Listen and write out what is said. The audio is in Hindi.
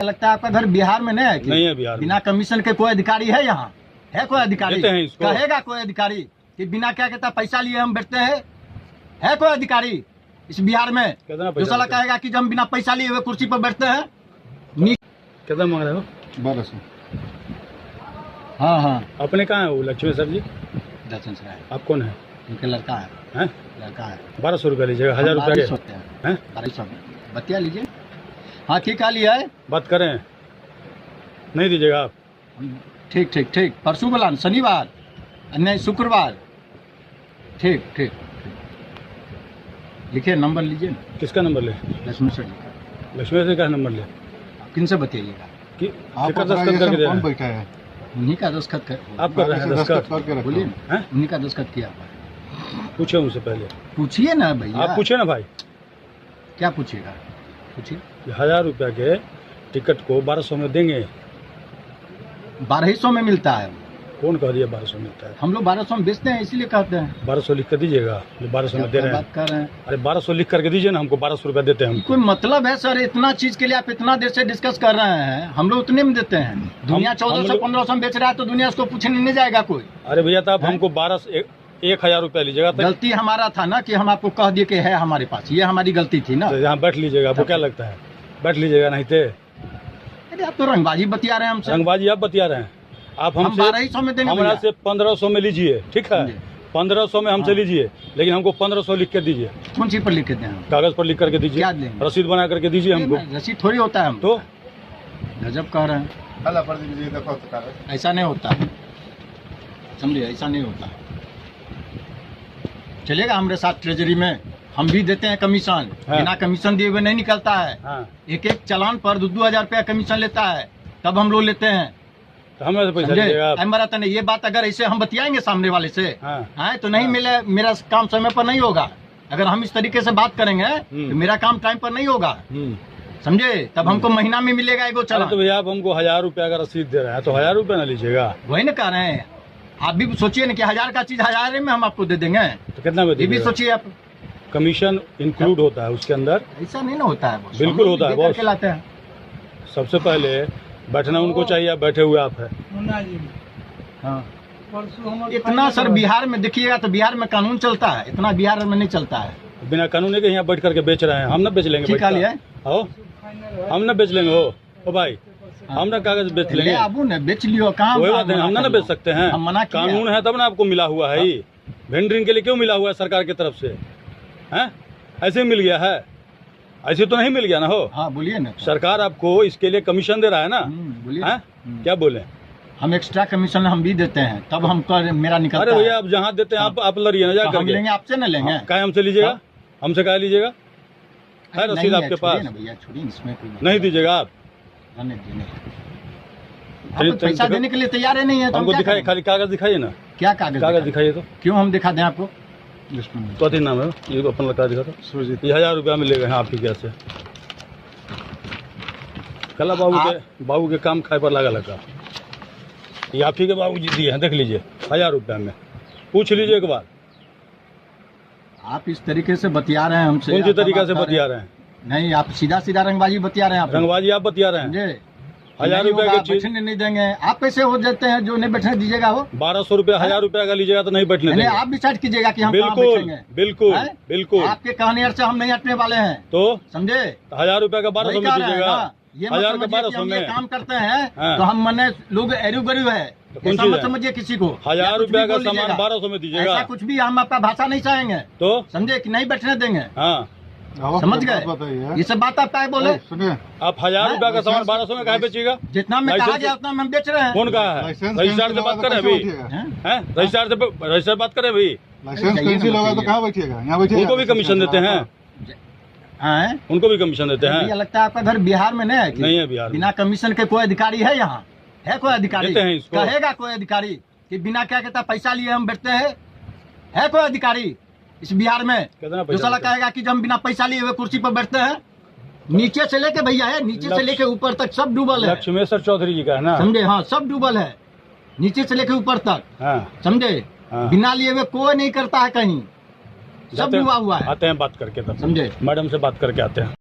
लगता है आपका घर बिहार में नहीं है कि? नहीं है बिहार में। बिना कमीशन के कोई अधिकारी है यहाँ? है कोई अधिकारी? देते हैं इसको। कहेगा कोई अधिकारी कि बिना क्या कहता पैसा लिए हम बैठते हैं? है कोई अधिकारी इस बिहार में जो साला कहेगा कि हम बिना पैसा लिए हुए कुर्सी पर बैठते हैं? कितना मांग रहे हो? 1200। हाँ हाँ, अपने कहाँ है वो लक्ष्मी सर जी? दर्शन से है, आप कौन है? उनके लड़का है, हैं? लड़का है। 1200 रुपया लीजिएगा, 1000 रुपया के होते हैं, हैं? 1200 बतिया लीजिए। हाँ ठीक है, लिया है। बात करें, नहीं दीजिएगा आप? ठीक ठीक ठीक, परसों बोला शनिवार नहीं शुक्रवार। ठीक ठीक, लिखिए नंबर लीजिए ना। किसका नंबर ले? लक्ष्मी सर जी। लक्ष्मी सर का नंबर ले? किनसे बतियाइएगा? कि आप शिखर दस्तखत करके दे रहे हैं? बैठा है? उन्हीं का दस्तखत कर, आप कर रहे हैं दस्तखत? करके रखो। बोलिए ना, हैं? उन्हीं का दस्तखत किया हुआ है। पूछे उनसे पहले। पूछिए ना भैया। आप पूछे ना भाई, क्या पूछिएगा? पूछिए। 1000 रुपया के टिकट को 1200 में देंगे? 1200 में मिलता है। कौन कह दिया 1200 मिलता है? हम लोग 1200 में बेचते हैं, इसीलिए कहते हैं। 1200 लिख कर दीजिएगा, जो 1200 में दे रहे हैं। बात कर रहे हैं, अरे 1200 लिख करके दीजिए ना, हमको 1200 रुपया देते हैं हम। कोई मतलब है सर? इतना चीज के लिए आप इतना देर से डिस्कस कर रहे हैं, हम लोग उतने में देते हैं। दुनिया 1400 1500 में बेच रहा है तो दुनिया उसको पूछने नहीं जाएगा कोई। अरे भैया तो आप हमको 1000 रुपया लीजिएगा तो गलती हमारा था ना कि हम आपको कह दिए कि है हमारे पास, ये हमारी गलती थी ना। यहाँ बैठ लीजिएगा, आपको क्या लगता है? बैठ लीजिएगा, नहीं थे अरे आप तो रंगबाजी बतिया रहे हैं हमसे। रंगबाजी आप बतिया रहे हैं। आप हम हमसे 1200 में देंगे हमरा भैया। से 1500 में लीजिए, ठीक है? जी। 1500 में हमसे लीजिए, लेकिन हमको 1500 लिख के दीजिए। कौन सी पर लिख के दें हम? कागज पर लिख करके दीजिए, क्या देंगे? रसीद बना करके दीजिए हमको। रसीद थोड़ी होता है हम तो गजब कह रहे हैं। अल्लाह पर दीजिए, देखो तो कागज। ऐसा नहीं होता है, समझिए, ऐसा नहीं होता है। चलेगा हमारे साथ ट्रेजरी में, हम भी देते हैं कमीशन। हाँ। बिना कमीशन दिए हुए नहीं निकलता है। हाँ, एक एक चालान पर 2-2 हजार रुपया कमीशन लेता है, तब हम लोग लेते हैं। तो हमें से पैसा समझे? लीजिएगा आप। हमारा तो नहीं, ये बात अगर ऐसे हम बतियाएंगे सामने वाले से, हाँ। हाँ, तो नहीं मिले, मेरा काम समय पर नहीं होगा। अगर हम इस तरीके से बात करेंगे तो मेरा काम टाइम पर नहीं होगा, समझे? तब हमको महीना में मिलेगा एगो चलो चालान। तो भैया आप हमको 1000 रुपया का रसीद दे रहे हैं, तो 1000 रुपया ना लीजिएगा? वही ना कह रहे हैं, आप भी सोचिए ना कि 1000 का चीज 1000 में हम आपको दे देंगे। तो कितना में ये भी दीजिएगा? सोचिए आप। कमीशन इंक्लूड होता है उसके अंदर? ऐसा नहीं ना होता है बॉस। बिल्कुल हम लोग होता है दे करके बॉस। लाते हैं। सबसे पहले बैठना उनको चाहिए, आप बैठे हुए आप है। हाँ। इतना सर बिहार में देखिएगा तो बिहार में कानून चलता है, इतना बिहार में नहीं चलता है। बिना कानून के यहाँ बैठ करके बेच रहे हैं, हम ना बेच लेंगे? ठीक है, लिया हो, हम ना बेच लेंगे? हो भाई, हम ना कागज बेच लेंगे? आबू ने बेच लियो, कहाँ कोई बात नहीं, हम ना बेच सकते हैं। हम मना किया। कानून है तब ना आपको मिला हुआ है। ये वेंडरिंग के लिए क्यों मिला हुआ है सरकार की तरफ से? हैं? ऐसे मिल गया है? ऐसे तो नहीं मिल गया ना। हो, हाँ बोलिए ना। सरकार आपको इसके लिए कमीशन दे रहा है ना? बोलिए। हैं? क्या बोले? हम एक्स्ट्रा कमीशन हम भी देते हैं, तब हमको मेरा निकलता अरे है। भैया आप जहाँ देते हैं आप लड़िए ना जा तो हम करके। लेंगे आपसे न लेंगे। क्या हमसे लीजिएगा? हमसे क्या लीजिएगा? है अरे रसीद नहीं आपके है, पास? छोड़िए ना भैया, छोड़िए, इसमें कोई बात नहीं दीजिएगा आप? नहीं, नहीं। चलिए, आप तो पैसा चलिए, देने के लिए तैयार ही नहीं है तो हम हमको क्या दिखाइए, करें? खाली कागज दिखाइए ना। क्या कागज? कागज दिखाइए तो। क्यों हम दिखा दें आपको? तो अति नाम है ये, अपन लड़का दिखा तो सुरजीत। ये 1000 रुपया मिलेगा यहाँ आपकी क्या से? कला बाबू के काम खाए पर लगा लगा। ये आप ही के बाबू जी दिए हैं, देख लीजिए, 1000 रुपया में। पूछ लीजिए एक बार। आप इस तरीके से बतिया रहे हैं हमसे। कौन सी आप तरीका बात से कर रहे बतिया हैं। रहे हैं? नहीं, आप सीधा सीधा रंगबाजी बतिया रहे हैं। आप रंगबाजी आप बतिया रहे हैं। समझे? 1000 नहीं रुपया होगा, की चीज बैठने नहीं देंगे। आप पैसे हो जाते हैं जो नहीं बैठने दीजिएगा वो। 1200 रुपया 1000 रुपया का लीजिएगा तो नहीं बैठने नहीं, देंगे। आप डिसाइड कीजिएगा कि हम कहाँ बिल्कुल बैठेंगे। बिल्कुल हैं? बिल्कुल। आपके कहने से हम नहीं हटने वाले हैं, तो समझे? 1000 रुपया का 1200 वही में कह रहे हैं दीजिएगा। ना। ये मत 1000 का समझिए कि 1200 हम ये में। काम करते हैं हाँ। तो हम मने लोग एरू गरीब है, कौन ऐसा चीज मत है? समझिए किसी को। 1000 या कुछ रुपया भी का बोल सामान लीजिएगा। 1200 में दीजिएगा। ऐसा कुछ भी हम आपका भाषा नहीं चाहेंगे, तो समझे कि नहीं बैठने देंगे। हाँ, समझ गए? बताइए। ये सब बात आप क्या बोले? सुनिए, आप 1000 रुपया का सामान 1200 में कहाँ बेचिएगा? जितना में कहा लाइसेंस- गया उतना में हम बेच रहे हैं। कौन कहा है? लाइसेंस रजिस्ट्रार से बात करें अभी? हैं? हैं? रजिस्ट्रार बात करें अभी? लाइसेंस जाइए कैंसिल ना, होगा तो बताइए। कहाँ बैठिएगा? यहाँ बैठिएगा। उनको भी कमीशन देते हैं? हैं? उनको भी कमीशन देते भैया हैं? लगता है आपका घर बिहार में नहीं है कि? नहीं है बिहार में। बिना कमीशन के कोई अधिकारी है यहाँ? है कोई अधिकारी? देते हैं इसको। कहेगा कोई अधिकारी कि बिना क्या कहता पैसा लिए हम बैठते हैं? है कोई अधिकारी इस बिहार में कितना जो पैसा साला देते हैं? कहेगा कि हम बिना पैसा लिए हुए कुर्सी पर बैठते हैं? नीचे से लेके भैया है, नीचे से लेके ऊपर तक सब डूबल है, लक्ष्मेश्वर चौधरी जी का है ना? समझे? हाँ, सब डूबल है, नीचे से लेके ऊपर तक, हाँ, समझे? हाँ। बिना लिए हुए कोई नहीं करता है कहीं, सब जाते हैं, डूबा हुआ है, आते हैं बात करके तब। समझे? मैडम से बात करके आते हैं।